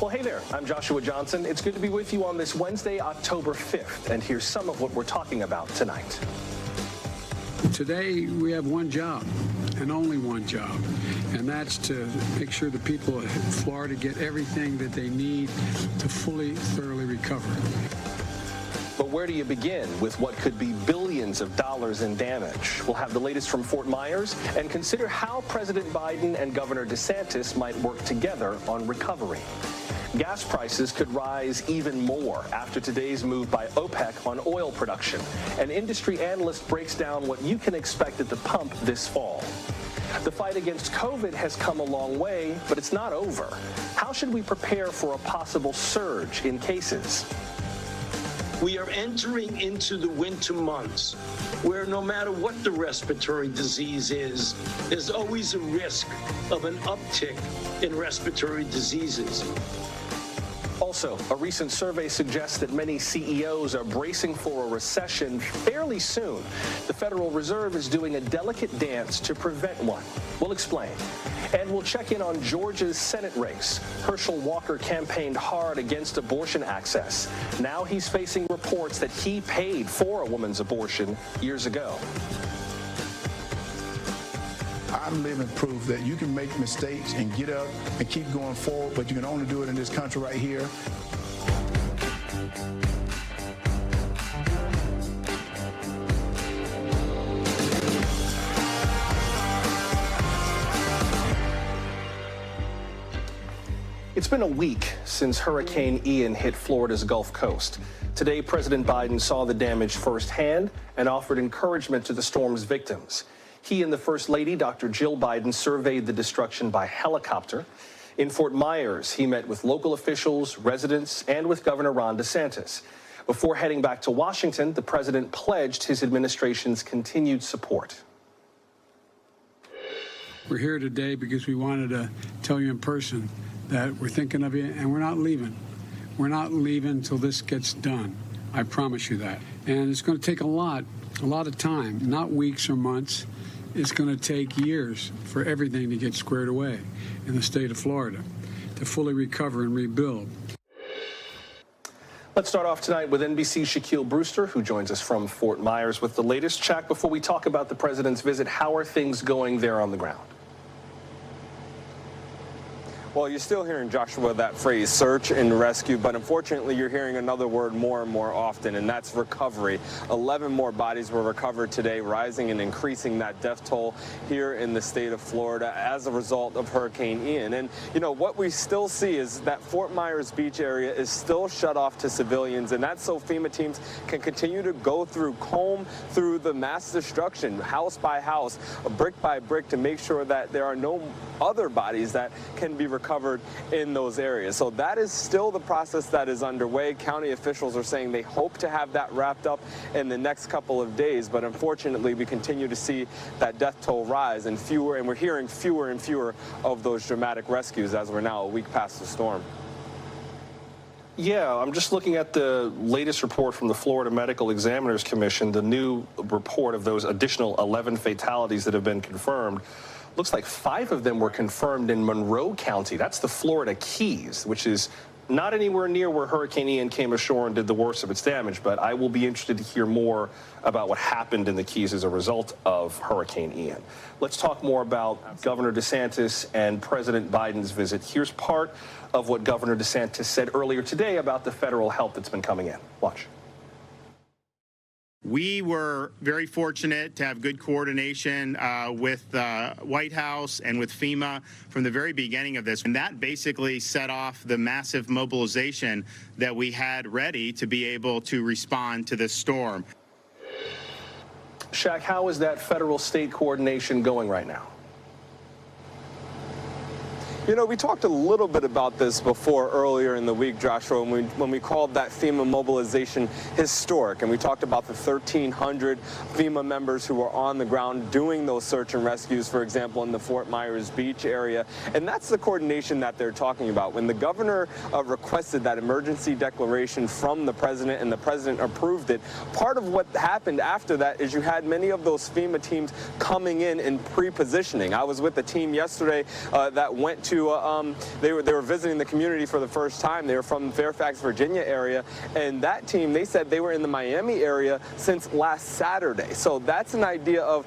Well, hey there, I'm Joshua Johnson. It's good to be with you on this Wednesday, October 5th, and here's some of what we're talking about tonight. Today, we have one job, and only one job, and that's to make sure the people of Florida get everything that they need to fully, thoroughly recover. But where do you begin with what could be billions of dollars in damage? We'll have the latest from Fort Myers and consider how President Biden and Governor DeSantis might work together on recovery. Gas prices could rise even more after today's move by OPEC on oil production. An industry analyst breaks down what you can expect at the pump this fall. The fight against COVID has come a long way, but it's not over. How should we prepare for a possible surge in cases? We are entering into the winter months where no matter what the respiratory disease is, there's always a risk of an uptick in respiratory diseases. Also, a recent survey suggests that many CEOs are bracing for a recession fairly soon. The Federal Reserve is doing a delicate dance to prevent one. We'll explain. And we'll check in on Georgia's Senate race. Herschel Walker campaigned hard against abortion access. Now he's facing reports that he paid for a woman's abortion years ago. I'm living proof that you can make mistakes and get up and keep going forward, but you can only do it in this country right here. It's been a week since Hurricane Ian hit Florida's Gulf Coast. Today, President Biden saw the damage firsthand and offered encouragement to the storm's victims. He and the First Lady, Dr. Jill Biden, surveyed the destruction by helicopter. In Fort Myers, he met with local officials, residents, and with Governor Ron DeSantis. Before heading back to Washington, the president pledged his administration's continued support. We're here today because we wanted to tell you in person that we're thinking of you, and we're not leaving. We're not leaving until this gets done. I promise you that. And it's going to take a lot of time, not weeks or months. It's going to take years for everything to get squared away in the state of Florida, to fully recover and rebuild. Let's start off tonight with NBC's Shaquille Brewster, who joins us from Fort Myers with the latest. Shaq, before we talk about the president's visit, how are things going there on the ground? Well, you're still hearing, Joshua, that phrase, search and rescue, but unfortunately you're hearing another word more and more often, and that's recovery. 11 more bodies were recovered today, rising and increasing that death toll here in the state of Florida as a result of Hurricane Ian. And, you know, what we still see is that Fort Myers Beach area is still shut off to civilians, and that's so FEMA teams can continue to go through, comb through the mass destruction, house by house, brick by brick, to make sure that there are no other bodies that can be recovered in those areas. So that is still the process that is underway. County officials are saying they hope to have that wrapped up in the next couple of days, but unfortunately we continue to see that death toll rise, and we're hearing fewer and fewer of those dramatic rescues as we're now a week past the storm. Yeah, I'm just looking at the latest report from the Florida Medical Examiners Commission, the new report of those additional 11 fatalities that have been confirmed. Looks like 5 of them were confirmed in Monroe County. That's the Florida Keys, which is not anywhere near where Hurricane Ian came ashore and did the worst of its damage. But I will be interested to hear more about what happened in the Keys as a result of Hurricane Ian. Let's talk more about Governor DeSantis and President Biden's visit. Here's part of what Governor DeSantis said earlier today about the federal help that's been coming in. Watch. We were very fortunate to have good coordination with the White House and with FEMA from the very beginning of this. And that basically set off the massive mobilization that we had ready to be able to respond to this storm. Shaq, how is that federal-state coordination going right now? You know, we talked a little bit about this before earlier in the week, Joshua, when we called that FEMA mobilization historic, and we talked about the 1,300 FEMA members who were on the ground doing those search and rescues, for example, in the Fort Myers Beach area. And that's the coordination that they're talking about. When the governor requested that emergency declaration from the president and the president approved it, part of what happened after that is you had many of those FEMA teams coming in and pre-positioning. I was with a team yesterday that went to to, they were visiting the community for the first time. They were from Fairfax, Virginia area, and that team, they said they were in the Miami area since last Saturday. So that's an idea of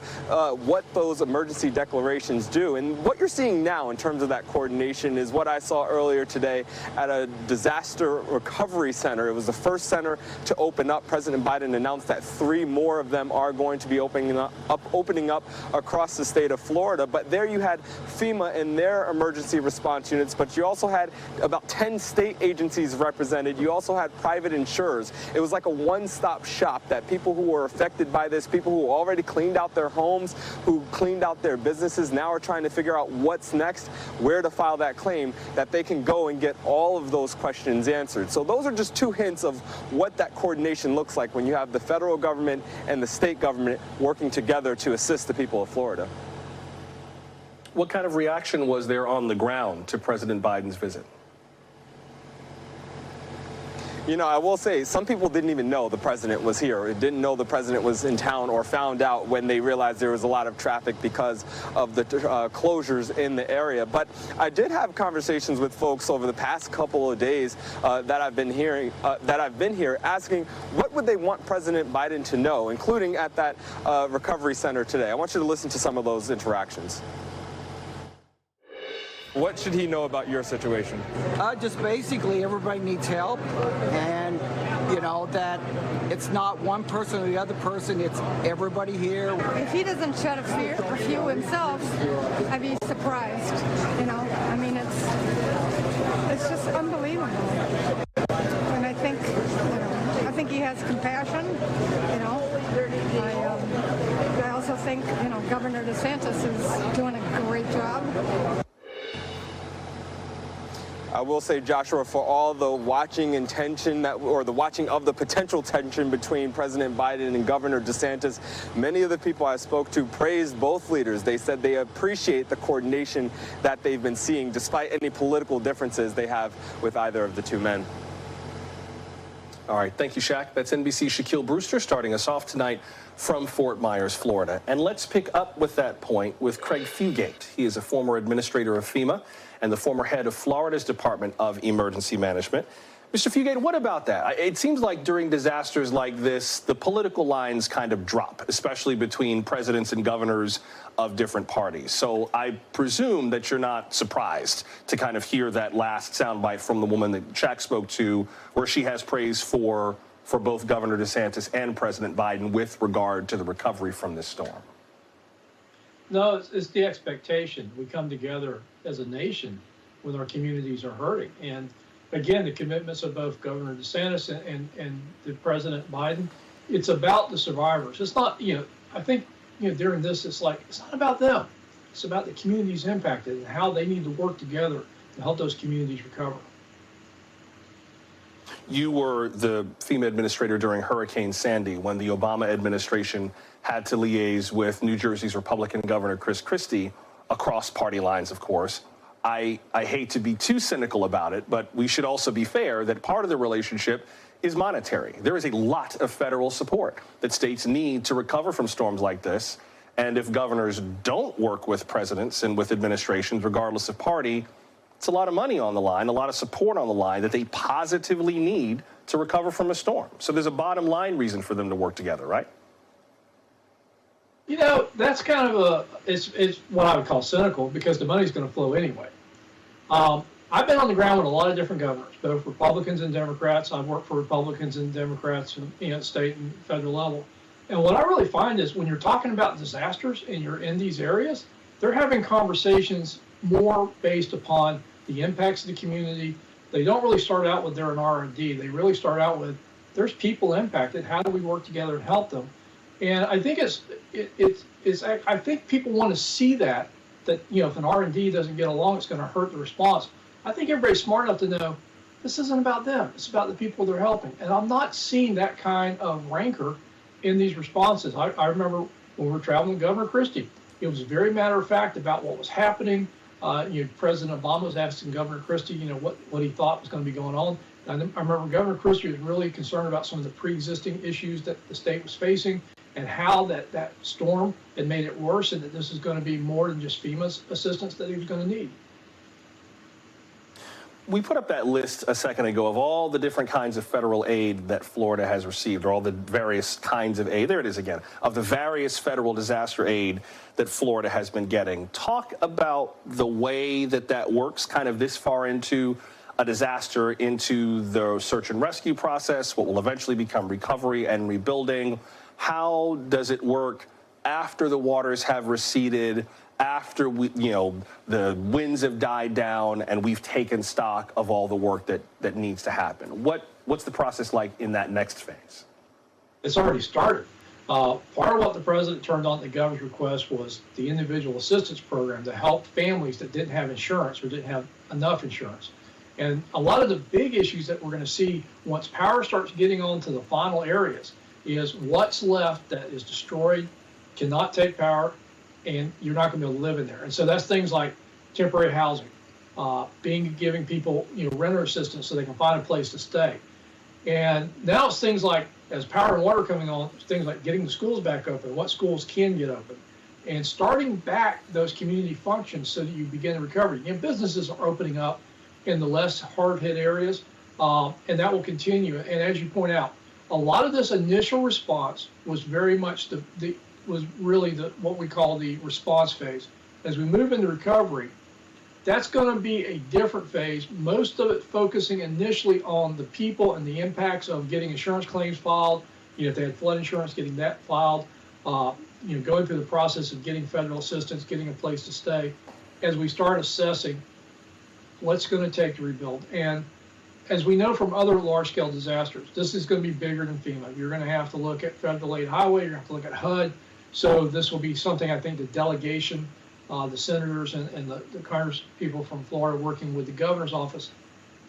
what those emergency declarations do. And what you're seeing now in terms of that coordination is what I saw earlier today at a disaster recovery center. It was the first center to open up. President Biden announced that 3 more of them are going to be opening up across the state of Florida. But there you had FEMA and their emergency response units, but you also had about 10 state agencies represented. You also had private insurers. It was like a one-stop shop that people who were affected by this, people who already cleaned out their homes, who cleaned out their businesses, now are trying to figure out what's next, where to file that claim, that they can go and get all of those questions answered. So those are just 2 hints of what that coordination looks like when you have the federal government and the state government working together to assist the people of Florida. What kind of reaction was there on the ground to President Biden's visit? You know, I will say some people didn't even know the president was here, or didn't know the president was in town, or found out when they realized there was a lot of traffic because of the closures in the area. But I did have conversations with folks over the past couple of days that I've been here asking what would they want President Biden to know, including at that recovery center today. I want you to listen to some of those interactions. What should he know about your situation? Just basically everybody needs help, and you know that it's not one person or the other person, it's everybody here. If he doesn't shed a few himself, I'd be surprised. You know, I mean, it's just unbelievable. And I think he has compassion. You know, I also think Governor DeSantis is doing a great job. I will say, Joshua, for all the watching and tension or the watching of the potential tension between President Biden and Governor DeSantis, many of the people I spoke to praised both leaders. They said they appreciate the coordination that they've been seeing, despite any political differences they have with either of the 2 men. All right, thank you, Shaq. That's NBC's Shaquille Brewster starting us off tonight from Fort Myers, Florida. And let's pick up with that point with Craig Fugate. He is a former administrator of FEMA and the former head of Florida's Department of Emergency Management. Mr. Fugate, what about that? It seems like during disasters like this, the political lines kind of drop, especially between presidents and governors of different parties. So I presume that you're not surprised to kind of hear that last soundbite from the woman that Shaq spoke to, where she has praise for both Governor DeSantis and President Biden with regard to the recovery from this storm. No, it's the expectation. We come together as a nation when our communities are hurting. And again, the commitments of both Governor DeSantis and the President Biden, it's about the survivors. It's not, I think, during this, it's not about them. It's about the communities impacted and how they need to work together to help those communities recover. You were the FEMA administrator during Hurricane Sandy when the Obama administration had to liaise with New Jersey's Republican Governor Chris Christie across party lines, of course. I hate to be too cynical about it, but we should also be fair that part of the relationship is monetary. There is a lot of federal support that states need to recover from storms like this. And if governors don't work with presidents and with administrations, regardless of party, it's a lot of money on the line, a lot of support on the line that they positively need to recover from a storm. So there's a bottom line reason for them to work together, right? That's kind of it's what I would call cynical, because the money's going to flow anyway. I've been on the ground with a lot of different governors, both Republicans and Democrats. I've worked for Republicans and Democrats at state and federal level. And what I really find is when you're talking about disasters and you're in these areas, they're having conversations more based upon the impacts of the community. They don't really start out with they're an R&D. They really start out with there's people impacted. How do we work together and help them? And I think I think people want to see that if an R&D doesn't get along, it's going to hurt the response. I think everybody's smart enough to know this isn't about them. It's about the people they're helping. And I'm not seeing that kind of rancor in these responses. I remember when we were traveling with Governor Christie, it was very matter of fact about what was happening. President Obama was asking Governor Christie, what he thought was going to be going on. I remember Governor Christie was really concerned about some of the pre-existing issues that the state was facing and how that storm had made it worse, and that this is going to be more than just FEMA's assistance that he was going to need. We put up that list a second ago of all the different kinds of federal aid that Florida has received, or all the various kinds of aid. There it is again, of the various federal disaster aid that Florida has been getting. Talk about the way that that works kind of this far into a disaster, into the search and rescue process, what will eventually become recovery and rebuilding. How does it work after the waters have receded, after the winds have died down and we've taken stock of all the work that needs to happen? What's the process like in that next phase? It's already started. Part of what the president turned on the governor's request was the individual assistance program to help families that didn't have insurance or didn't have enough insurance. And a lot of the big issues that we're going to see once power starts getting on to the final areas is what's left that is destroyed, cannot take power, and you're not going to be able to live in there. And so that's things like temporary housing, giving people renter assistance so they can find a place to stay. And now it's things like, as power and water coming on, things like getting the schools back open, what schools can get open, and starting back those community functions so that you begin the recovery. Businesses are opening up in the less hard-hit areas, and that will continue. And as you point out, a lot of this initial response was very much what we call the response phase. As we move into recovery, that's going to be a different phase, most of it focusing initially on the people and the impacts of getting insurance claims filed, if they had flood insurance, getting that filed, going through the process of getting federal assistance, getting a place to stay, as we start assessing what's going to take to rebuild. And as we know from other large-scale disasters, this is going to be bigger than FEMA. You're going to have to look at federal aid highway, you're going to have to look at HUD. So this will be something, I think, the delegation, the senators and the Congress people from Florida working with the governor's office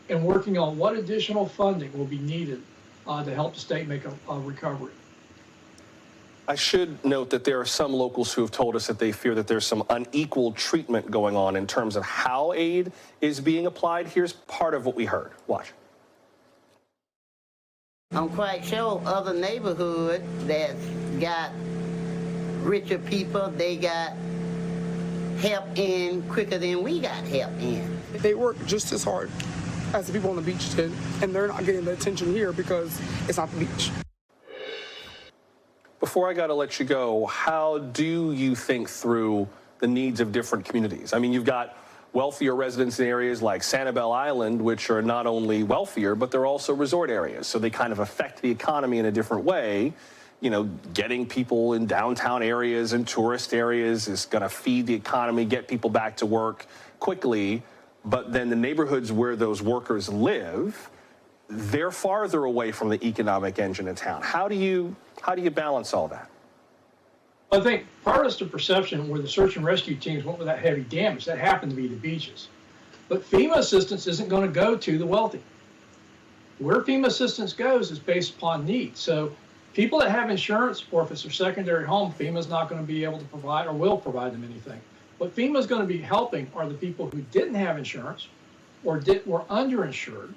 and working on what additional funding will be needed to help the state make a recovery. I should note that there are some locals who have told us that they fear that there's some unequal treatment going on in terms of how aid is being applied. Here's part of what we heard. Watch. I'm quite sure other neighborhoods that's got richer people, they got help in quicker than we got help in. They work just as hard as the people on the beach did, and they're not getting the attention here because it's not the beach. Before I got to let you go, how do you think through the needs of different communities? I mean, you've got wealthier residents in areas like Sanibel Island, which are not only wealthier, but they're also resort areas. So they kind of affect the economy in a different way. Getting people in downtown areas and tourist areas is going to feed the economy, get people back to work quickly. But then the neighborhoods where those workers live, they're farther away from the economic engine in town. How do you balance all that? I think part of it's the perception where the search and rescue teams went with that heavy damage. That happened to be the beaches. But FEMA assistance isn't going to go to the wealthy. Where FEMA assistance goes is based upon need. So people that have insurance, or if it's their secondary home, FEMA's not going to be able to provide or will provide them anything. What FEMA's going to be helping are the people who didn't have insurance or were underinsured,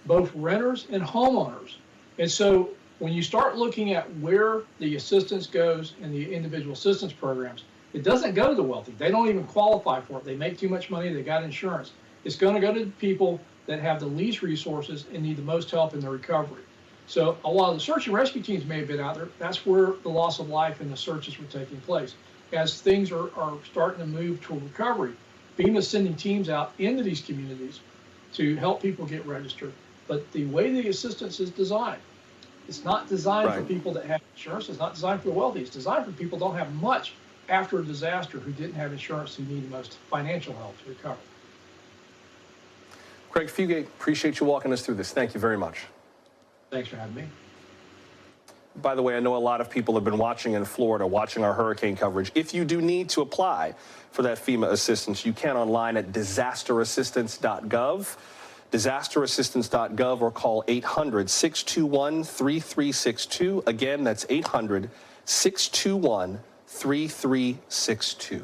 both renters and homeowners. And so when you start looking at where the assistance goes in the individual assistance programs, it doesn't go to the wealthy. They don't even qualify for it. They make too much money, they got insurance. It's going to go to the people that have the least resources and need the most help in their recovery. So a lot of the search and rescue teams may have been out there. That's where the loss of life and the searches were taking place. As things are starting to move toward recovery, FEMA's sending teams out into these communities to help people get registered. But the way the assistance is designed, it's not designed for people that have insurance. It's not designed for the wealthy. It's designed for people who don't have much after a disaster, who didn't have insurance, who need the most financial help to recover. Craig Fugate, appreciate you walking us through this. Thank you very much. Thanks for having me. By the way, I know a lot of people have been watching in Florida, watching our hurricane coverage. If you do need to apply for that FEMA assistance, you can online at disasterassistance.gov. disasterassistance.gov, or call 800-621-3362. Again, that's 800-621-3362.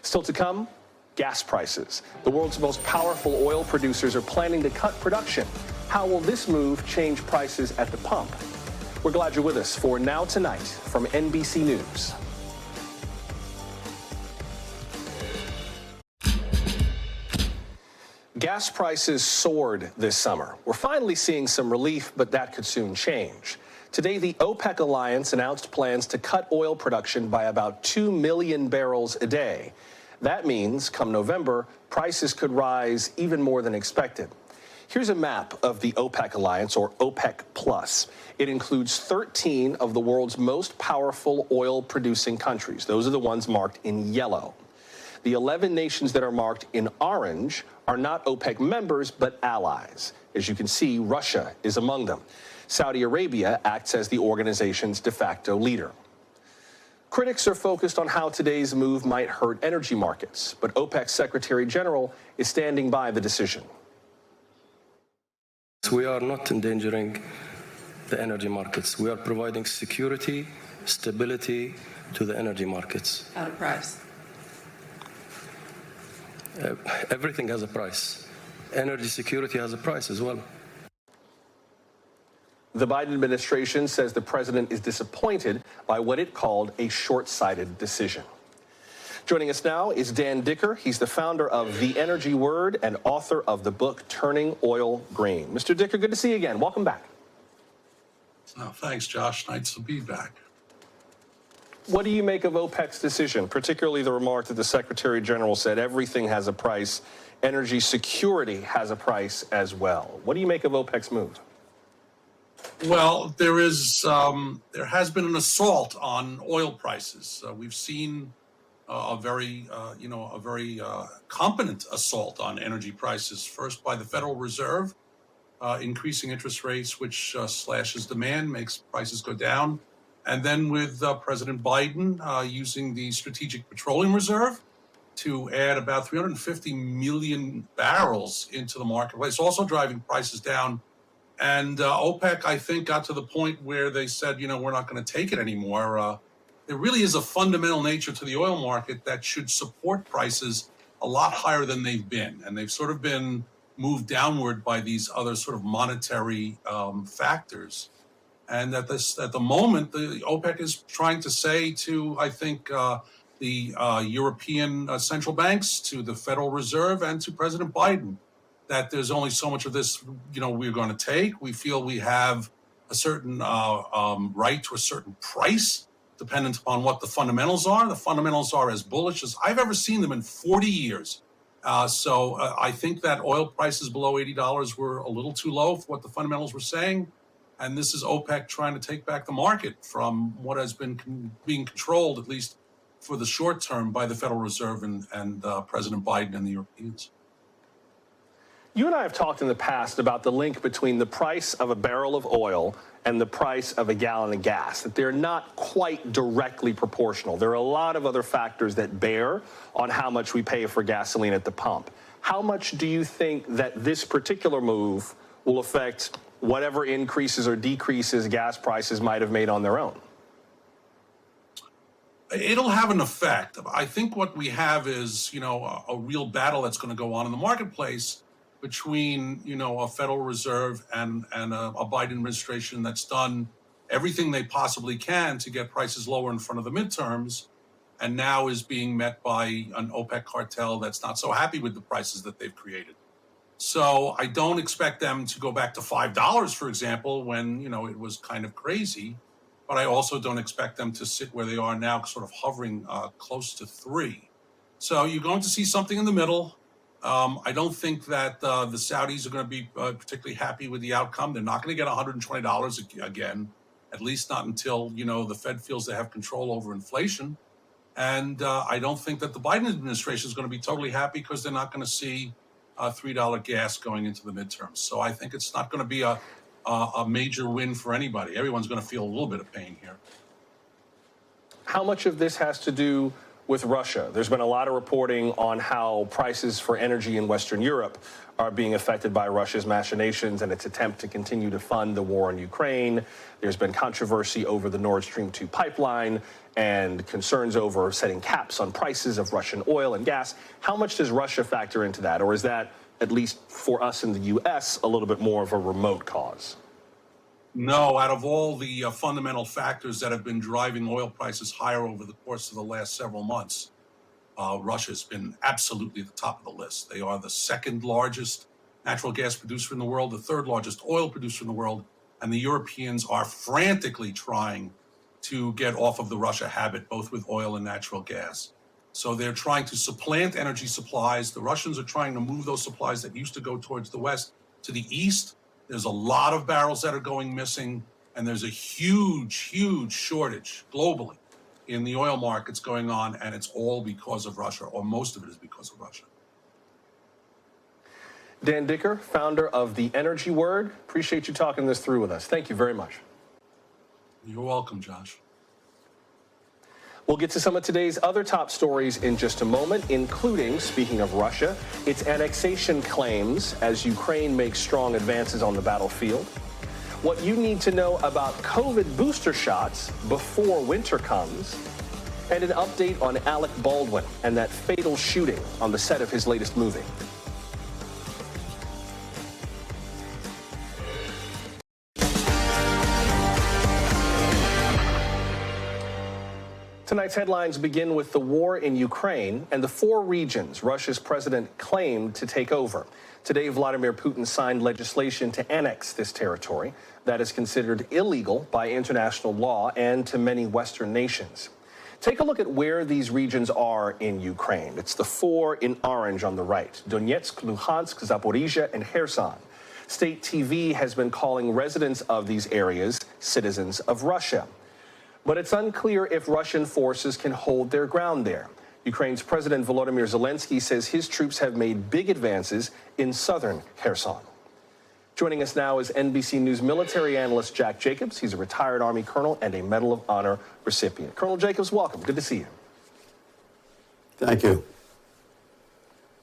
Still to come, gas prices. The world's most powerful oil producers are planning to cut production. How will this move change prices at the pump? We're glad you're with us for Now Tonight from NBC News. Gas Gas prices soared this summer. We're finally seeing some relief, but that could soon change. Today, the OPEC alliance announced plans to cut oil production by about 2 million barrels a day. That means, come November, prices could rise even more than expected. Here's a map of the OPEC alliance, or OPEC Plus. It includes 13 of the world's most powerful oil-producing countries. Those are the ones marked in yellow. The 11 nations that are marked in orange are not OPEC members, but allies. As you can see, Russia is among them. Saudi Arabia acts as the organization's de facto leader. Critics are focused on how today's move might hurt energy markets, but OPEC's Secretary General is standing by the decision. We are not endangering the energy markets. We are providing security, stability to the energy markets. At a price. Everything has a price. Energy security has a price as well. The Biden administration says the president is disappointed by what it called a short-sighted decision. Joining us now is Dan Dicker. He's the founder of The Energy Word and author of the book Turning Oil Green. Mr. Dicker, good to see you again. Welcome back. Oh, thanks, Josh. Nice to be back. What do you make of OPEC's decision, particularly the remark that the Secretary General said everything has a price, energy security has a price as well? What do you make of OPEC's move? Well, there has been an assault on oil prices. We've seen a very competent assault on energy prices. First by the Federal Reserve, increasing interest rates, which slashes demand, makes prices go down. And then with President Biden using the Strategic Petroleum Reserve to add about 350 million barrels into the marketplace, also driving prices down. And OPEC, I think, got to the point where they said, we're not going to take it anymore. There really is a fundamental nature to the oil market that should support prices a lot higher than they've been. And they've sort of been moved downward by these other sort of monetary factors. And at the moment, the OPEC is trying to say to, I think, the European central banks, to the Federal Reserve, and to President Biden, that there's only so much of this, we're going to take. We feel we have a certain right to a certain price, dependent upon what the fundamentals are. The fundamentals are as bullish as I've ever seen them in 40 years. So I think that oil prices below $80 were a little too low for what the fundamentals were saying. And this is OPEC trying to take back the market from what has been being controlled, at least for the short term, by the Federal Reserve and President Biden and the Europeans. You and I have talked in the past about the link between the price of a barrel of oil and the price of a gallon of gas, that they're not quite directly proportional. There are a lot of other factors that bear on how much we pay for gasoline at the pump. How much do you think that this particular move will affect whatever increases or decreases gas prices might have made on their own? It'll have an effect. I think what we have is, a real battle that's going to go on in the marketplace between, a Federal Reserve and a Biden administration that's done everything they possibly can to get prices lower in front of the midterms, and now is being met by an OPEC cartel that's not so happy with the prices that they've created. So I don't expect them to go back to $5, for example, when, it was kind of crazy. But I also don't expect them to sit where they are now, sort of hovering close to $3. So you're going to see something in the middle. I don't think that the Saudis are going to be particularly happy with the outcome. They're not going to get $120 again, at least not until, the Fed feels they have control over inflation. And I don't think that the Biden administration is going to be totally happy because they're not going to see $3 gas going into the midterms. So I think it's not going to be a major win for anybody. Everyone's going to feel a little bit of pain here. How much of this has to do with Russia? There's been a lot of reporting on how prices for energy in Western Europe are being affected by Russia's machinations and its attempt to continue to fund the war in Ukraine. There's been controversy over the Nord Stream 2 pipeline and concerns over setting caps on prices of Russian oil and gas. How much does Russia factor into that? Or is that, at least for us in the U.S., a little bit more of a remote cause? No, out of all the fundamental factors that have been driving oil prices higher over the course of the last several months, Russia's been absolutely at the top of the list. They are the second largest natural gas producer in the world, the third largest oil producer in the world, and the Europeans are frantically trying to get off of the Russia habit, both with oil and natural gas. So they're trying to supplant energy supplies. The Russians are trying to move those supplies that used to go towards the west to the east. There's a lot of barrels that are going missing, and there's a huge, huge shortage globally in the oil markets going on, and it's all because of Russia, or most of it is because of Russia. Dan Dicker, founder of The Energy Word. Appreciate you talking this through with us. Thank you very much. You're welcome, Josh. We'll get to some of today's other top stories in just a moment, including, speaking of Russia, its annexation claims as Ukraine makes strong advances on the battlefield. What you need to know about COVID booster shots before winter comes, and an update on Alec Baldwin and that fatal shooting on the set of his latest movie. Tonight's headlines begin with the war in Ukraine and the 4 regions Russia's president claimed to take over. Today, Vladimir Putin signed legislation to annex this territory that is considered illegal by international law and to many Western nations. Take a look at where these regions are in Ukraine. It's the 4 in orange on the right: Donetsk, Luhansk, Zaporizhia, and Kherson. State TV has been calling residents of these areas citizens of Russia. But it's unclear if Russian forces can hold their ground there. Ukraine's President Volodymyr Zelensky says his troops have made big advances in southern Kherson. Joining us now is NBC News military analyst Jack Jacobs. He's a retired Army colonel and a Medal of Honor recipient. Colonel Jacobs, welcome. Good to see you. Thank you.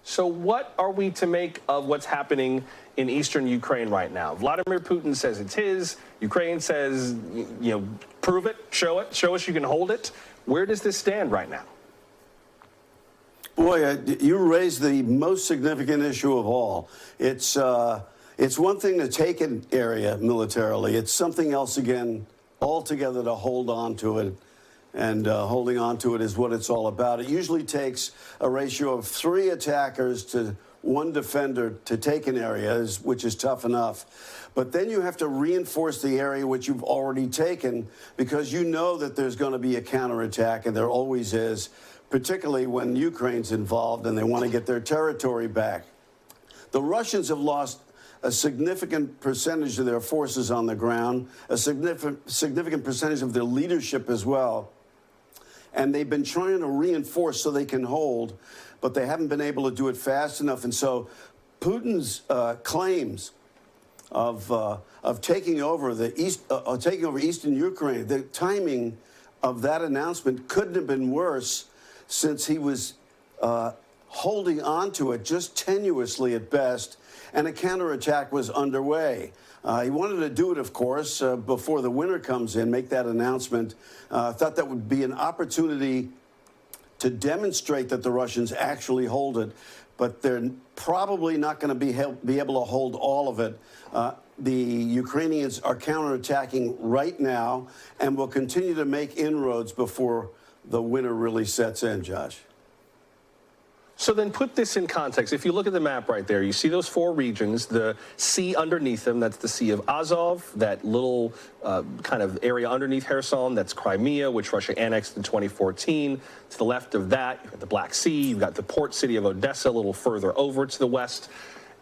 So what are we to make of what's happening in eastern Ukraine right now? Vladimir Putin says it's his. Ukraine says, prove it, show us you can hold it. Where does this stand right now? Boy, you raised the most significant issue of all. It's one thing to take an area militarily. It's something else again altogether to hold on to it. And holding on to it is what it's all about. It usually takes a ratio of 3 attackers to 1 defender to take an area, which is tough enough. But then you have to reinforce the area which you've already taken, because you know that there's going to be a counterattack, and there always is, particularly when Ukraine's involved and they want to get their territory back. The Russians have lost a significant percentage of their forces on the ground, a significant percentage of their leadership as well. And they've been trying to reinforce so they can hold, but they haven't been able to do it fast enough. And so Putin's claims of taking over taking over eastern Ukraine, the timing of that announcement couldn't have been worse, since he was holding on to it just tenuously at best, and a counterattack was underway. He wanted to do it, of course, before the winter comes in, make that announcement. Thought that would be an opportunity to demonstrate that the Russians actually hold it, but they're probably not going to be able to hold all of it. The Ukrainians are counterattacking right now and will continue to make inroads before the winter really sets in, Josh. So then put this in context. If you look at the map right there, you see those 4 regions, the sea underneath them, that's the Sea of Azov, that little kind of area underneath Kherson, that's Crimea, which Russia annexed in 2014. To the left of that, you've got the Black Sea, you've got the port city of Odessa a little further over to the west,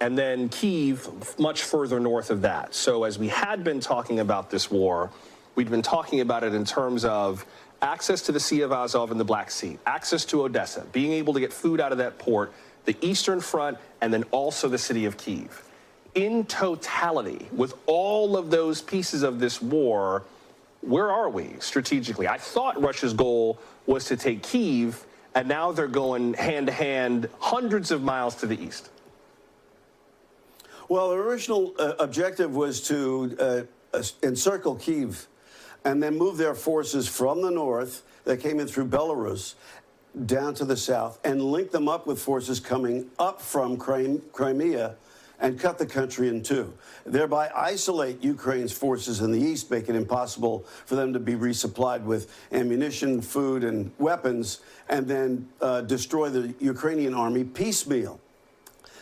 and then Kyiv much further north of that. So as we had been talking about this war, we'd been talking about it in terms of access to the Sea of Azov and the Black Sea, access to Odessa, being able to get food out of that port, the Eastern Front, and then also the city of Kyiv. In totality, with all of those pieces of this war, where are we strategically? I thought Russia's goal was to take Kyiv, and now they're going hand-to-hand hundreds of miles to the east. Well, the original objective was to encircle Kyiv and then move their forces from the north that came in through Belarus down to the south and link them up with forces coming up from Crimea and cut the country in two, thereby isolate Ukraine's forces in the east, make it impossible for them to be resupplied with ammunition, food, and weapons, and then destroy the Ukrainian army piecemeal.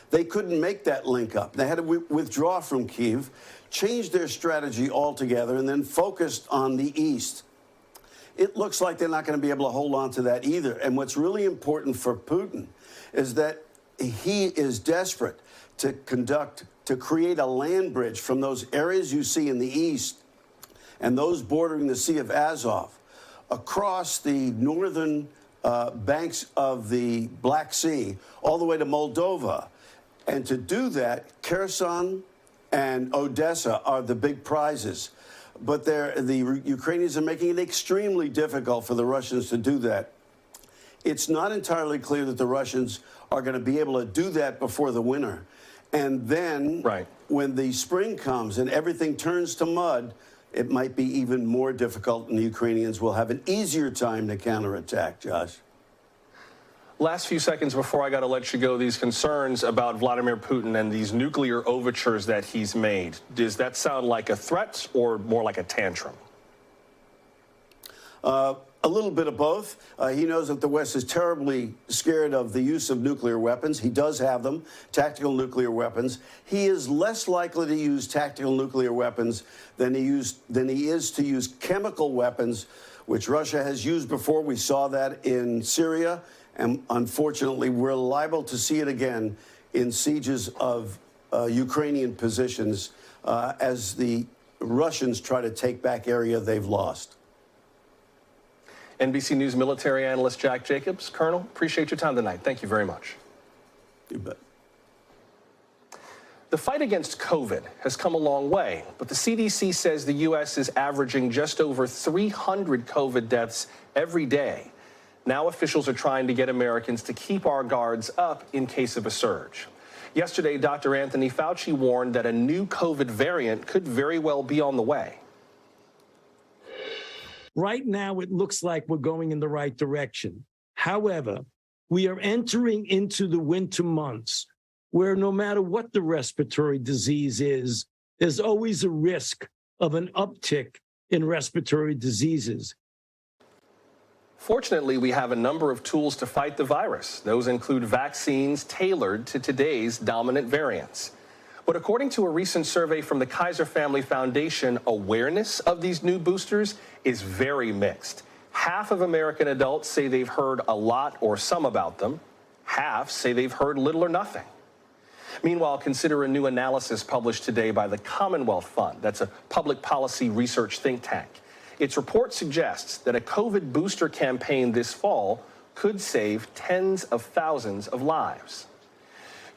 They couldn't make that link up. They had to withdraw from Kyiv, change their strategy altogether, and then focused on the east. It looks like they're not going to be able to hold on to that either. And what's really important for Putin is that he is desperate to create a land bridge from those areas you see in the east and those bordering the Sea of Azov across the northern banks of the Black Sea all the way to Moldova. And to do that, Kherson and Odessa are the big prizes. But the Ukrainians are making it extremely difficult for the Russians to do that. It's not entirely clear that the Russians are going to be able to do that before the winter. And then when the spring comes and everything turns to mud, it might be even more difficult, and the Ukrainians will have an easier time to counterattack, Josh. Last few seconds before I got to let you go, these concerns about Vladimir Putin and these nuclear overtures that he's made, does that sound like a threat or more like a tantrum? A little bit of both. He knows that the West is terribly scared of the use of nuclear weapons. He does have them, tactical nuclear weapons. He is less likely to use tactical nuclear weapons than he is to use chemical weapons, which Russia has used before. We saw that in Syria, and unfortunately, we're liable to see it again in sieges of Ukrainian positions as the Russians try to take back area they've lost. NBC News military analyst Jack Jacobs. Colonel, appreciate your time tonight. Thank you very much. You bet. The fight against COVID has come a long way, but the CDC says the U.S. is averaging just over 300 COVID deaths every day. Now officials are trying to get Americans to keep our guards up in case of a surge. Yesterday, Dr. Anthony Fauci warned that a new COVID variant could very well be on the way. Right now, it looks like we're going in the right direction. However, we are entering into the winter months where no matter what the respiratory disease is, there's always a risk of an uptick in respiratory diseases. Fortunately, we have a number of tools to fight the virus. Those include vaccines tailored to today's dominant variants. But according to a recent survey from the Kaiser Family Foundation, awareness of these new boosters is very mixed. Half of American adults say they've heard a lot or some about them. Half say they've heard little or nothing. Meanwhile, consider a new analysis published today by the Commonwealth Fund. That's a public policy research think tank. Its report suggests that a COVID booster campaign this fall could save tens of thousands of lives.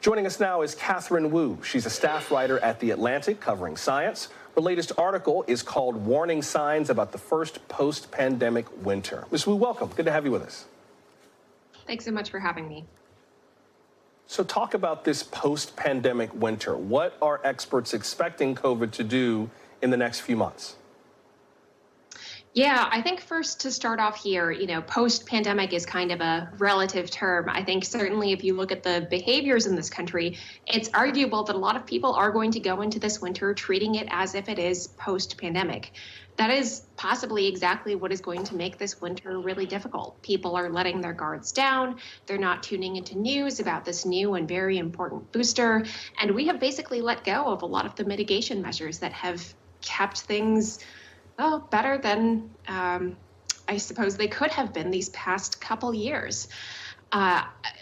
Joining us now is Catherine Wu. She's a staff writer at The Atlantic covering science. Her latest article is called Warning Signs About the First Post-Pandemic Winter. Ms. Wu, welcome. Good to have you with us. Thanks so much for having me. So talk about this post-pandemic winter. What are experts expecting COVID to do in the next few months? Yeah, I think first to start off here, post-pandemic is kind of a relative term. I think certainly if you look at the behaviors in this country, it's arguable that a lot of people are going to go into this winter treating it as if it is post-pandemic. That is possibly exactly what is going to make this winter really difficult. People are letting their guards down. They're not tuning into news about this new and very important booster. And we have basically let go of a lot of the mitigation measures that have kept things better than I suppose they could have been these past couple years.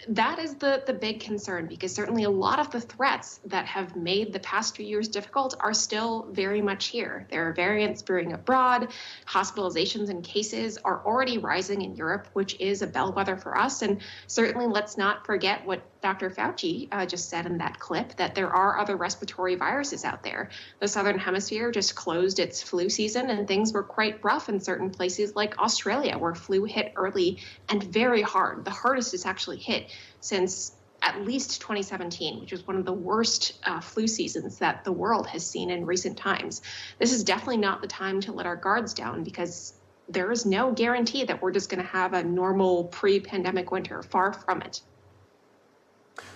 That is the big concern, because certainly a lot of the threats that have made the past few years difficult are still very much here. There are variants brewing abroad. Hospitalizations and cases are already rising in Europe, which is a bellwether for us. And certainly let's not forget what Dr. Fauci just said in that clip, that there are other respiratory viruses out there. The Southern Hemisphere just closed its flu season, and things were quite rough in certain places like Australia, where flu hit early and very hard. The hardest it's actually hit since at least 2017, which was one of the worst flu seasons that the world has seen in recent times. This is definitely not the time to let our guards down, because there is no guarantee that we're just going to have a normal pre-pandemic winter. Far from it.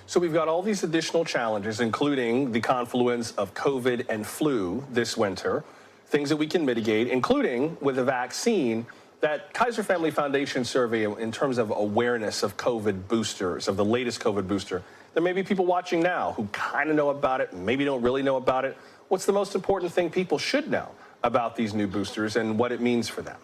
So we've got all these additional challenges, including the confluence of COVID and flu this winter, things that we can mitigate, including with a vaccine. That Kaiser Family Foundation survey in terms of awareness of COVID boosters, of the latest COVID booster, there may be people watching now who kind of know about it, maybe don't really know about it. What's the most important thing people should know about these new boosters and what it means for them?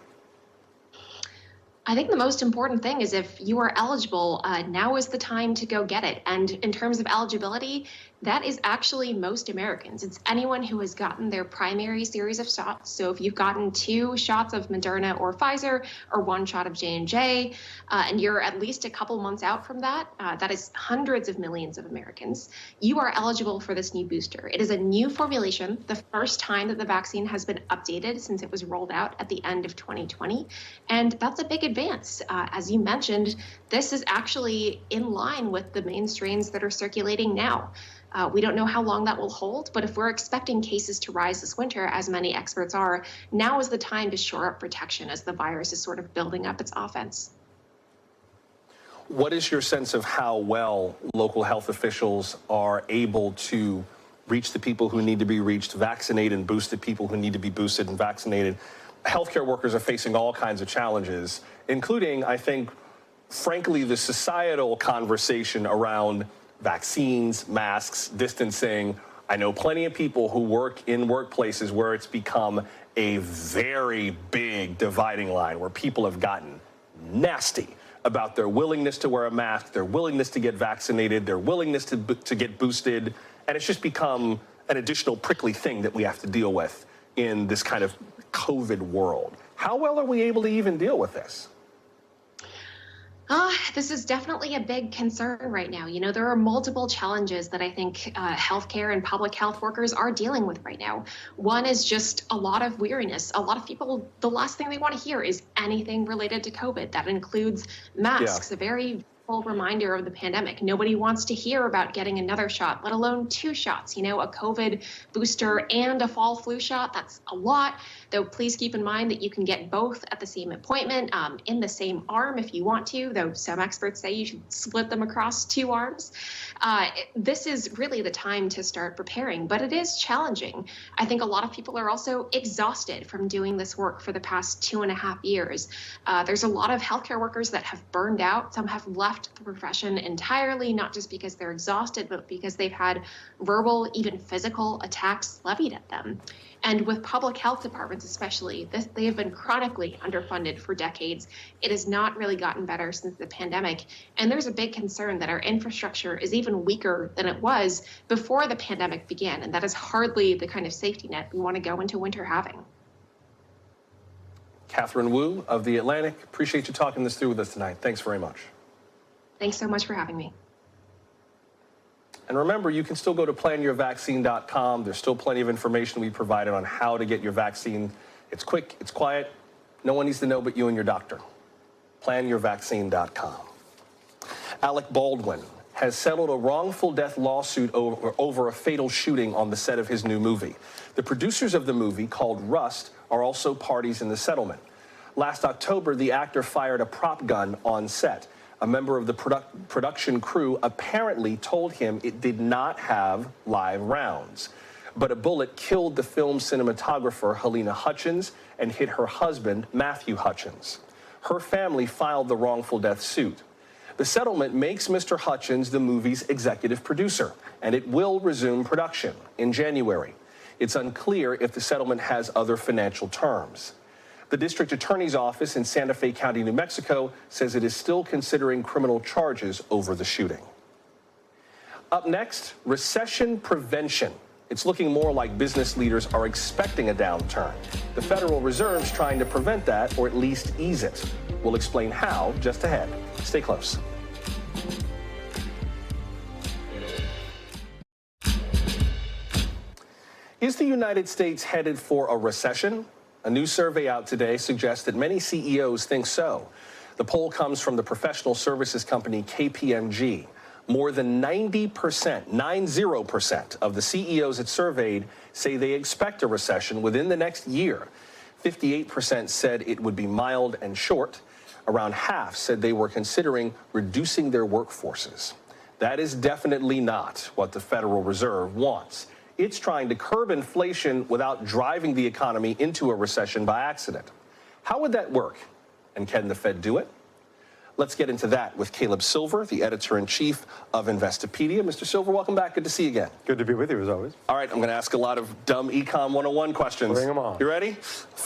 I think the most important thing is if you are eligible, now is the time to go get it. And in terms of eligibility, that is actually most Americans. It's anyone who has gotten their primary series of shots. So if you've gotten 2 shots of Moderna or Pfizer or 1 shot of J&J, and you're at least a couple months out from that, that is hundreds of millions of Americans, you are eligible for this new booster. It is a new formulation, the first time that the vaccine has been updated since it was rolled out at the end of 2020. And that's a big advance. As you mentioned, this is actually in line with the main strains that are circulating now. We don't know how long that will hold, but if we're expecting cases to rise this winter, as many experts are, now is the time to shore up protection as the virus is sort of building up its offense. What is your sense of how well local health officials are able to reach the people who need to be reached, vaccinate and boost the people who need to be boosted and vaccinated? Healthcare workers are facing all kinds of challenges, including, I think, frankly, the societal conversation around vaccines, masks, distancing. I know plenty of people who work in workplaces where it's become a very big dividing line, where people have gotten nasty about their willingness to wear a mask, their willingness to get vaccinated, their willingness to get boosted. And it's just become an additional prickly thing that we have to deal with in this kind of COVID world. How well are we able to even deal with this? This is definitely a big concern right now. You know, there are multiple challenges that I think healthcare and public health workers are dealing with right now. One is just a lot of weariness. A lot of people, the last thing they want to hear is anything related to COVID. That includes masks, a very reminder of the pandemic. Nobody wants to hear about getting another shot, let alone 2 shots. You know, a COVID booster and a fall flu shot, that's a lot. Though please keep in mind that you can get both at the same appointment, in the same arm if you want to, though some experts say you should split them across 2 arms. This is really the time to start preparing, but it is challenging. I think a lot of people are also exhausted from doing this work for the past 2.5 years. There's a lot of healthcare workers that have burned out. Some have left the profession entirely, not just because they're exhausted, but because they've had verbal, even physical attacks levied at them. And with public health departments especially, they have been chronically underfunded for decades. It has not really gotten better since the pandemic. And there's a big concern that our infrastructure is even weaker than it was before the pandemic began. And that is hardly the kind of safety net we want to go into winter having. Catherine Wu of The Atlantic, appreciate you talking this through with us tonight. Thanks very much. Thanks so much for having me. And remember, you can still go to planyourvaccine.com. There's still plenty of information we provided on how to get your vaccine. It's quick, it's quiet. No one needs to know but you and your doctor. Planyourvaccine.com. Alec Baldwin has settled a wrongful death lawsuit over a fatal shooting on the set of his new movie. The producers of the movie, called Rust, are also parties in the settlement. Last October, the actor fired a prop gun on set. A member of the production crew apparently told him it did not have live rounds. But a bullet killed the film's cinematographer, Helena Hutchins, and hit her husband, Matthew Hutchins. Her family filed the wrongful death suit. The settlement makes Mr. Hutchins the movie's executive producer, and it will resume production in January. It's unclear if the settlement has other financial terms. The district attorney's office in Santa Fe County, New Mexico, says it is still considering criminal charges over the shooting. Up next, recession prevention. It's looking more like business leaders are expecting a downturn. The Federal Reserve's trying to prevent that, or at least ease it. We'll explain how just ahead. Stay close. Is the United States headed for a recession? A new survey out today suggests that many CEOs think so. The poll comes from the professional services company KPMG. More than 90% of the CEOs it surveyed say they expect a recession within the next year. 58% said it would be mild and short. Around half said they were considering reducing their workforces. That is definitely not what the Federal Reserve wants. It's trying to curb inflation without driving the economy into a recession by accident. How would that work? And can the Fed do it? Let's get into that with Caleb Silver, the editor-in-chief of Investopedia. Mr. Silver, welcome back. Good to see you again. Good to be with you, as always. All right, I'm going to ask a lot of dumb Econ 101 questions. Bring them on. You ready?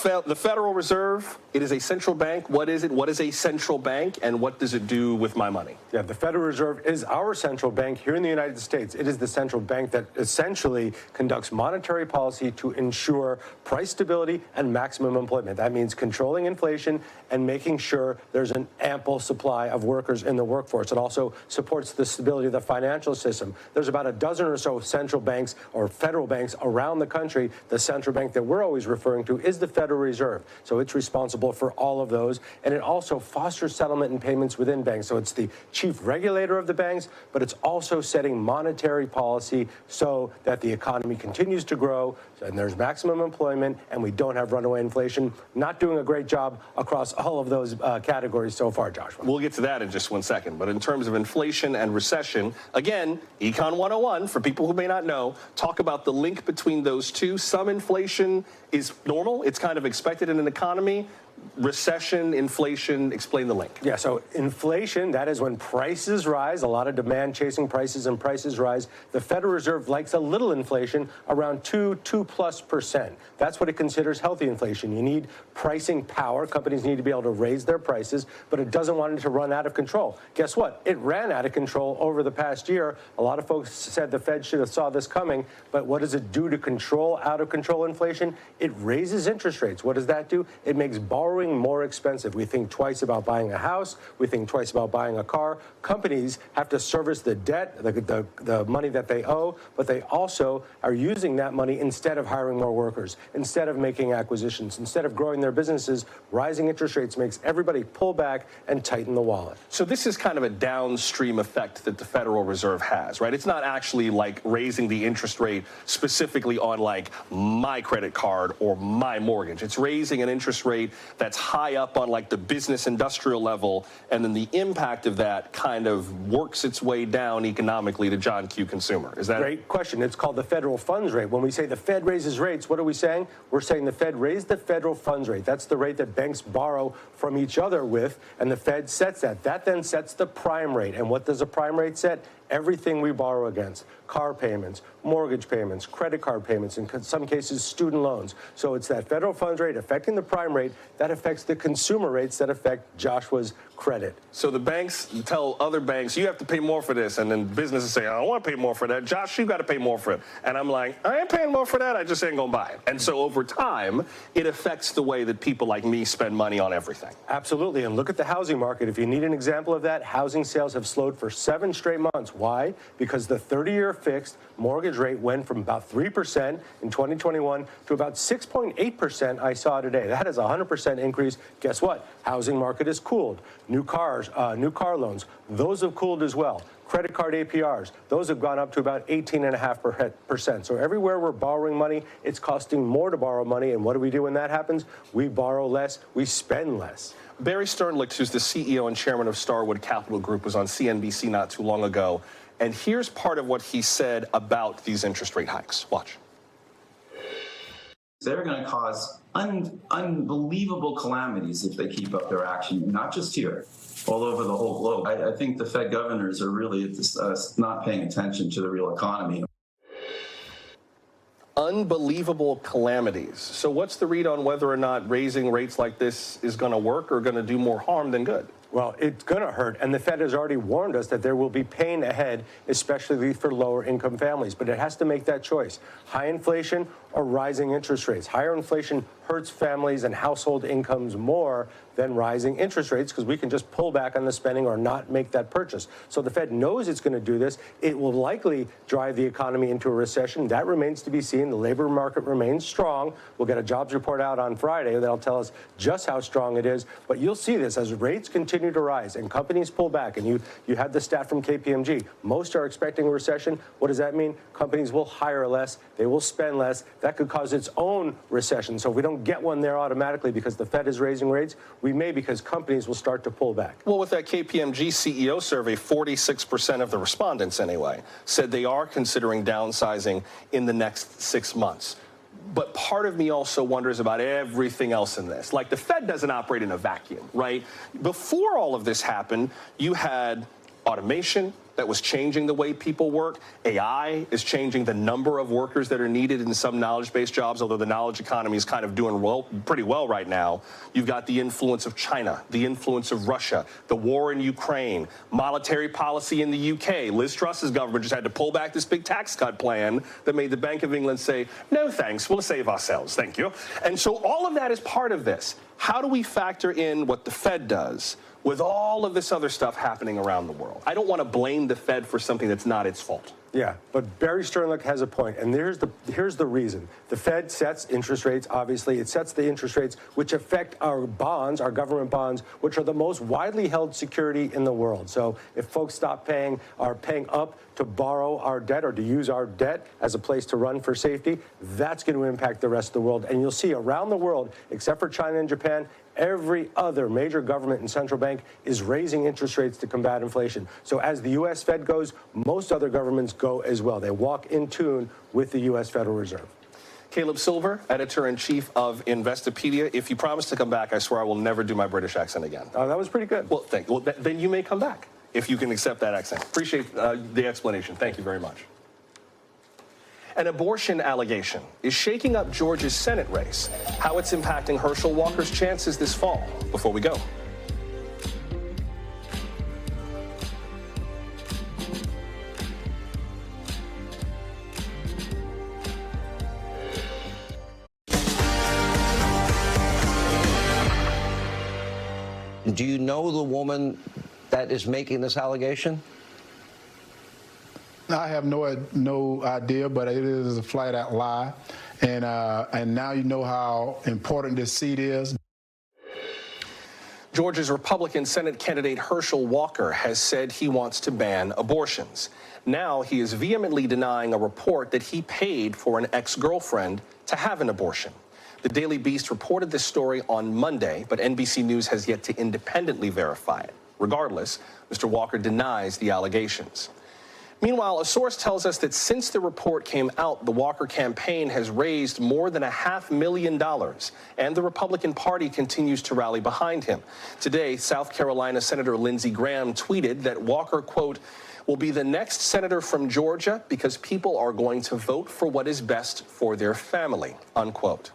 The Federal Reserve, it is a central bank. What is it? What is a central bank, and what does it do with my money? Yeah, the Federal Reserve is our central bank here in the United States. It is the central bank that essentially conducts monetary policy to ensure price stability and maximum employment. That means controlling inflation and making sure there's an ample supply of workers in the workforce. It also supports the stability of the financial system. There's about a dozen or so central banks or federal banks around the country. The central bank that we're always referring to is the Federal Reserve. So it's responsible for all of those. And it also fosters settlement and payments within banks. So it's the chief regulator of the banks, but it's also setting monetary policy so that the economy continues to grow and there's maximum employment and we don't have runaway inflation. Not doing a great job across all of those categories so far, Joshua. We'll get to that in just 1 second. But in terms of inflation and recession, again, Econ 101, for people who may not know, talk about the link between those two. Some inflation is normal. It's kind of expected in an economy. Recession, inflation, explain the link. Yeah, so inflation, that is when prices rise, a lot of demand chasing prices and prices rise. The Federal Reserve likes a little inflation, around 2+%. That's what it considers healthy inflation. You need pricing power. Companies need to be able to raise their prices, but it doesn't want it to run out of control. Guess what? It ran out of control over the past year. A lot of folks said the Fed should have saw this coming, but what does it do to control out of control inflation? It raises interest rates. What does that do? It makes borrowing more expensive. We think twice about buying a house. We think twice about buying a car. Companies have to service the debt, the money that they owe, but they also are using that money instead of hiring more workers, instead of making acquisitions, instead of growing their businesses. Rising interest rates makes everybody pull back and tighten the wallet. So this is kind of a downstream effect that the Federal Reserve has, right? It's not actually like raising the interest rate specifically on like my credit card or my mortgage. It's raising an interest rate that's high up on like the business industrial level, and then the impact of that kind of works its way down economically to John Q. consumer. Is that great question? It's called the federal funds rate. When we say the Fed raises rates, what are we saying? We're saying the Fed raised the federal funds rate. That's the rate that banks borrow from each other with, and the Fed sets that. That then sets the prime rate. And what does a prime rate set? Everything we borrow against: car payments, mortgage payments, credit card payments, in some cases student loans. So it's that federal funds rate affecting the prime rate that affects the consumer rates that affect Joshua's credit. So the banks tell other banks, you have to pay more for this, and then businesses say, I don't want to pay more for that. Josh, you got to pay more for it. And I'm like, I ain't paying more for that. I just ain't going to buy it. And so over time, it affects the way that people like me spend money on everything. Absolutely. And look at the housing market. If you need an example of that, housing sales have slowed for 7 straight months. Why? Because the 30-year fixed mortgage rate went from about 3% in 2021 to about 6.8% I saw today. That is a 100% increase. Guess what? Housing market is cooled. New car loans, those have cooled as well. Credit card APRs, those have gone up to about 18.5%. So everywhere we're borrowing money, it's costing more to borrow money. And what do we do when that happens? We borrow less, we spend less. Barry Sternlicht, who's the CEO and chairman of Starwood Capital Group, was on CNBC not too long ago. And here's part of what he said about these interest rate hikes. Watch. They're going to cause unbelievable calamities if they keep up their action, not just here, all over the whole globe. I think the Fed governors are really not paying attention to the real economy. Unbelievable calamities. So what's the read on whether or not raising rates like this is going to work or going to do more harm than good? Well, it's going to hurt, and the Fed has already warned us that there will be pain ahead, especially for lower-income families. But it has to make that choice: high inflation or rising interest rates. Higher inflation hurts families and household incomes more than rising interest rates because we can just pull back on the spending or not make that purchase. So the Fed knows it's going to do this. It will likely drive the economy into a recession. That remains to be seen. The labor market remains strong. We'll get a jobs report out on Friday that'll tell us just how strong it is. But you'll see this as rates continue to rise and companies pull back. And you had the stat from KPMG. Most are expecting a recession. What does that mean? Companies will hire less. They will spend less. that could cause its own recession. So if we don't get one there automatically because the Fed is raising rates, we may because companies will start to pull back. Well, with that KPMG CEO survey, 46% of the respondents, anyway, said they are considering downsizing in the next 6 months. But part of me also wonders about everything else in this. Like, the Fed doesn't operate in a vacuum, right? Before all of this happened, you had automation that was changing the way people work. AI is changing the number of workers that are needed in some knowledge-based jobs, although the knowledge economy is kind of doing pretty well right now. You've got the influence of China, the influence of Russia, the war in Ukraine, monetary policy in the UK. Liz Truss's government just had to pull back this big tax cut plan that made the Bank of England say, no thanks, we'll save ourselves, thank you. And so all of that is part of this. How do we factor in what the Fed does with all of this other stuff happening around the world? I don't want to blame the Fed for something that's not its fault. Yeah, but Barry Sternlicht has a point, and here's the reason. The Fed sets interest rates, obviously. It sets the interest rates which affect our bonds, our government bonds, which are the most widely held security in the world. So if folks stop paying, are paying up to borrow our debt or to use our debt as a place to run for safety, that's going to impact the rest of the world. And you'll see around the world, except for China and Japan, every other major government and central bank is raising interest rates to combat inflation. So as the U.S. Fed goes, most other governments go as well. They walk in tune with the U.S. Federal Reserve. Caleb Silver, editor-in-chief of Investopedia. If you promise to come back, I swear I will never do my British accent again. Oh, that was pretty good. Well, then you may come back if you can accept that accent. Appreciate the explanation. Thank you very much. An abortion allegation is shaking up Georgia's Senate race. How it's impacting Herschel Walker's chances this fall. Before we go. Do you know the woman that is making this allegation? I have no idea, but it is a flat-out lie, and now you know how important this seat is. Georgia's Republican Senate candidate Herschel Walker has said he wants to ban abortions. Now he is vehemently denying a report that he paid for an ex-girlfriend to have an abortion. The Daily Beast reported this story on Monday, but NBC News has yet to independently verify it. Regardless, Mr. Walker denies the allegations. Meanwhile, a source tells us that since the report came out, the Walker campaign has raised more than $500,000, and the Republican Party continues to rally behind him. Today, South Carolina Senator Lindsey Graham tweeted that Walker, quote, will be the next senator from Georgia because people are going to vote for what is best for their family, unquote.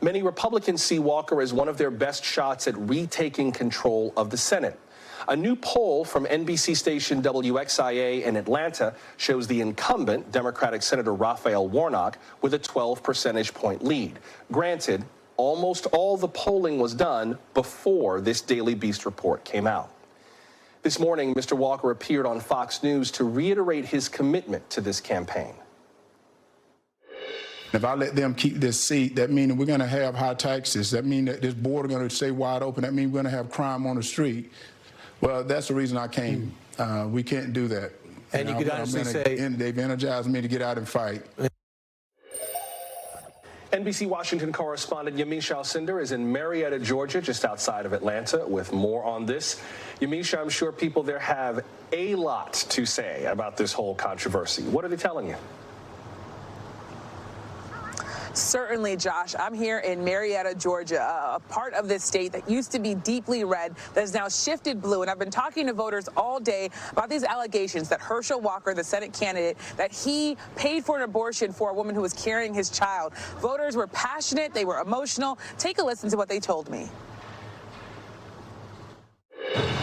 Many Republicans see Walker as one of their best shots at retaking control of the Senate. A new poll from NBC station WXIA in Atlanta shows the incumbent, Democratic Senator Raphael Warnock, with a 12 percentage point lead. Granted, almost all the polling was done before this Daily Beast report came out. This morning, Mr. Walker appeared on Fox News to reiterate his commitment to this campaign. If I let them keep this seat, that means we're going to have high taxes. That means that this border is going to stay wide open. That means we're going to have crime on the street. Well, that's the reason I came. We can't do that. And you could honestly say... They've energized me to get out and fight. NBC Washington correspondent Yamiche Alcindor is in Marietta, Georgia, just outside of Atlanta, with more on this. Yamiche, I'm sure people there have a lot to say about this whole controversy. What are they telling you? Certainly, Josh. I'm here in Marietta, Georgia, a part of this state that used to be deeply red that has now shifted blue. And I've been talking to voters all day about these allegations that Herschel Walker, the Senate candidate, that he paid for an abortion for a woman who was carrying his child. Voters were passionate. They were emotional. Take a listen to what they told me.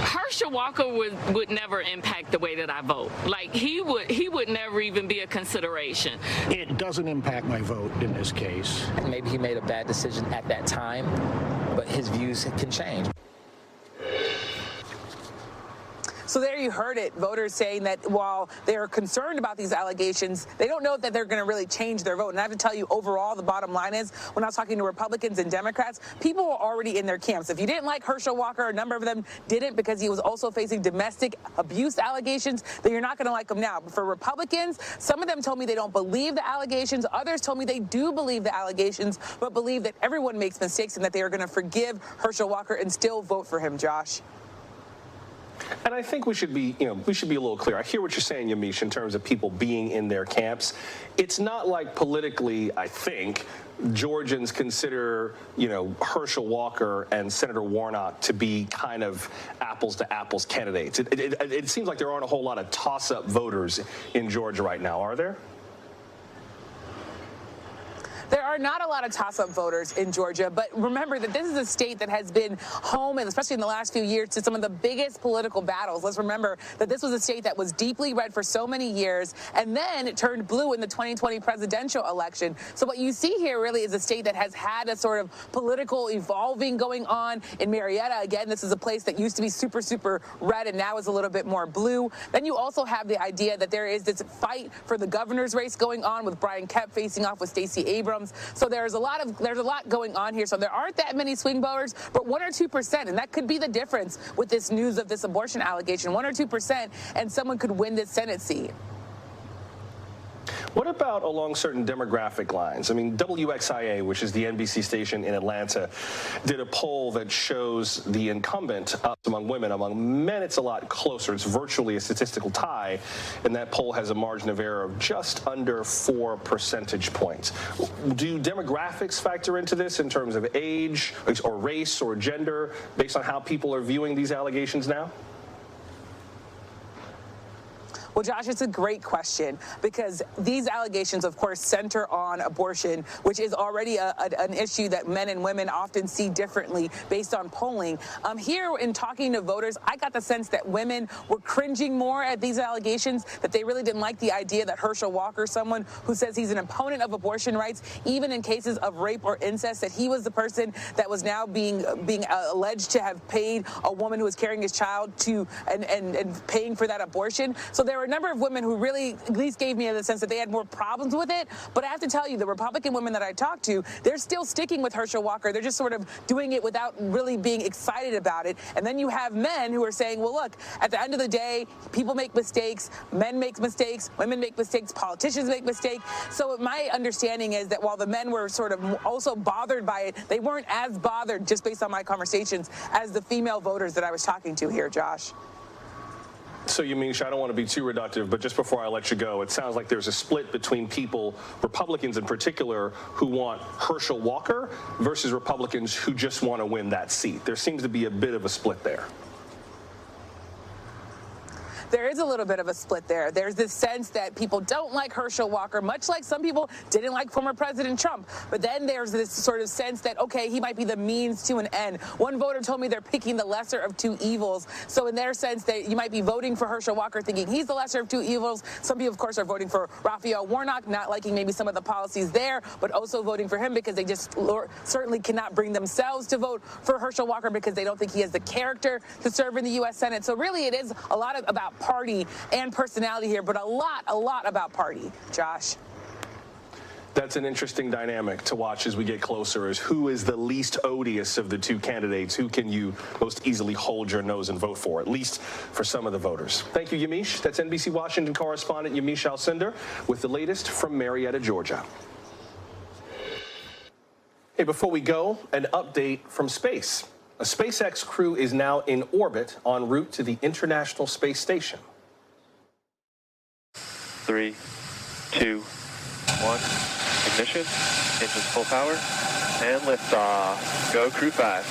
Herschel Walker would never impact the way that I vote. Like, he would never even be a consideration. It doesn't impact my vote in this case. Maybe he made a bad decision at that time, but his views can change. So there you heard it, voters saying that while they're concerned about these allegations, they don't know that they're going to really change their vote. And I have to tell you, overall, the bottom line is, when I was talking to Republicans and Democrats, people were already in their camps. If you didn't like Herschel Walker, a number of them didn't because he was also facing domestic abuse allegations, then you're not going to like him now. But for Republicans, some of them told me they don't believe the allegations. Others told me they do believe the allegations, but believe that everyone makes mistakes and that they are going to forgive Herschel Walker and still vote for him, Josh. And I think we should be, a little clear. I hear what you're saying, Yamiche, in terms of people being in their camps. It's not like politically, I think, Georgians consider, Herschel Walker and Senator Warnock to be kind of apples-to-apples candidates. It seems like there aren't a whole lot of toss-up voters in Georgia right now, are there? There are not a lot of toss-up voters in Georgia, but remember that this is a state that has been home, and especially in the last few years, to some of the biggest political battles. Let's remember that this was a state that was deeply red for so many years, and then it turned blue in the 2020 presidential election. So what you see here really is a state that has had a sort of political evolving going on. In Marietta, again, this is a place that used to be super, super red and now is a little bit more blue. Then you also have the idea that there is this fight for the governor's race going on with Brian Kemp facing off with Stacey Abrams. So there's a lot going on here. So there aren't that many swing voters, but 1 or 2%, and that could be the difference with this news of this abortion allegation. 1 or 2%, and someone could win this Senate seat. What about along certain demographic lines? I mean, WXIA, which is the NBC station in Atlanta, did a poll that shows the incumbent among women. Among men, it's a lot closer. It's virtually a statistical tie, and that poll has a margin of error of just under 4 percentage points. Do demographics factor into this in terms of age or race or gender based on how people are viewing these allegations now? Well, Josh, it's a great question because these allegations, of course, center on abortion, which is already an issue that men and women often see differently based on polling. Here, in talking to voters, I got the sense that women were cringing more at these allegations, that they really didn't like the idea that Herschel Walker, someone who says he's an opponent of abortion rights, even in cases of rape or incest, that he was the person that was now being alleged to have paid a woman who was carrying his child to and paying for that abortion. So there were a number of women who really at least gave me the sense that they had more problems with it. But I have to tell you, the Republican women that I talked to, they're still sticking with Herschel Walker. They're just sort of doing it without really being excited about it. And then you have men who are saying, well, look, at the end of the day, people make mistakes, men make mistakes, women make mistakes, politicians make mistakes. So my understanding is that while the men were sort of also bothered by it, they weren't as bothered, just based on my conversations, as the female voters that I was talking to here, Josh. So, Yamiche, I don't want to be too reductive, but just before I let you go, it sounds like there's a split between people, Republicans in particular, who want Herschel Walker versus Republicans who just want to win that seat. There seems to be a bit of a split there. There is a little bit of a split there. There's this sense that people don't like Herschel Walker, much like some people didn't like former President Trump. But then there's this sort of sense that, okay, he might be the means to an end. One voter told me they're picking the lesser of two evils. So in their sense, that you might be voting for Herschel Walker thinking he's the lesser of two evils. Some people, of course, are voting for Raphael Warnock, not liking maybe some of the policies there, but also voting for him because they just certainly cannot bring themselves to vote for Herschel Walker because they don't think he has the character to serve in the U.S. Senate. So really it is a lot about party and personality here, but a lot about party, Josh. That's an interesting dynamic to watch as we get closer, is who is the least odious of the two candidates? Who can you most easily hold your nose and vote for, at least for some of the voters? Thank you, Yamiche. That's NBC Washington correspondent Yamiche Alcindor with the latest from Marietta, Georgia. Hey, before we go, an update from space. A SpaceX crew is now in orbit en route to the International Space Station. 3, 2, 1, ignition, engines full power, and liftoff. Go Crew 5.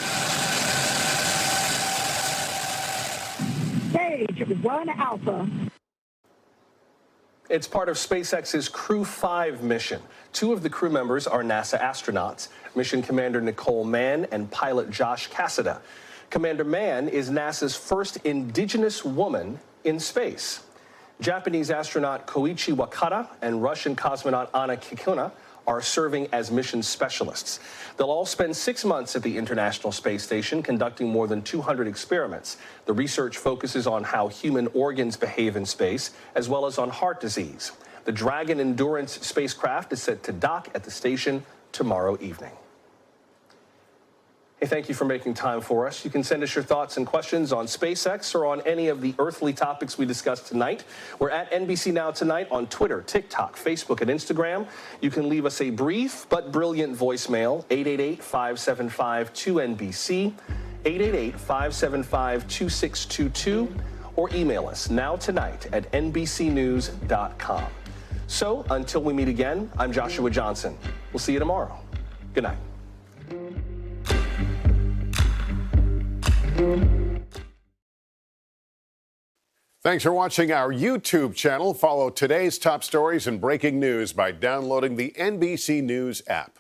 Stage 1 Alpha. It's part of SpaceX's Crew 5 mission. 2 of the crew members are NASA astronauts, Mission Commander Nicole Mann and pilot Josh Cassada. Commander Mann is NASA's first indigenous woman in space. Japanese astronaut Koichi Wakata and Russian cosmonaut Anna Kikuna are serving as mission specialists. They'll all spend 6 months at the International Space Station conducting more than 200 experiments. The research focuses on how human organs behave in space, as well as on heart disease. The Dragon Endurance spacecraft is set to dock at the station tomorrow evening. Hey, thank you for making time for us. You can send us your thoughts and questions on SpaceX or on any of the earthly topics we discussed tonight. We're at NBC Now Tonight on Twitter, TikTok, Facebook, and Instagram. You can leave us a brief but brilliant voicemail, 888-575-2NBC, 888-575-2622, or email us nowtonight@nbcnews.com. So, until we meet again, I'm Joshua Johnson. We'll see you tomorrow. Good night. Thanks for watching our YouTube channel. Follow today's top stories and breaking news by downloading the NBC News app.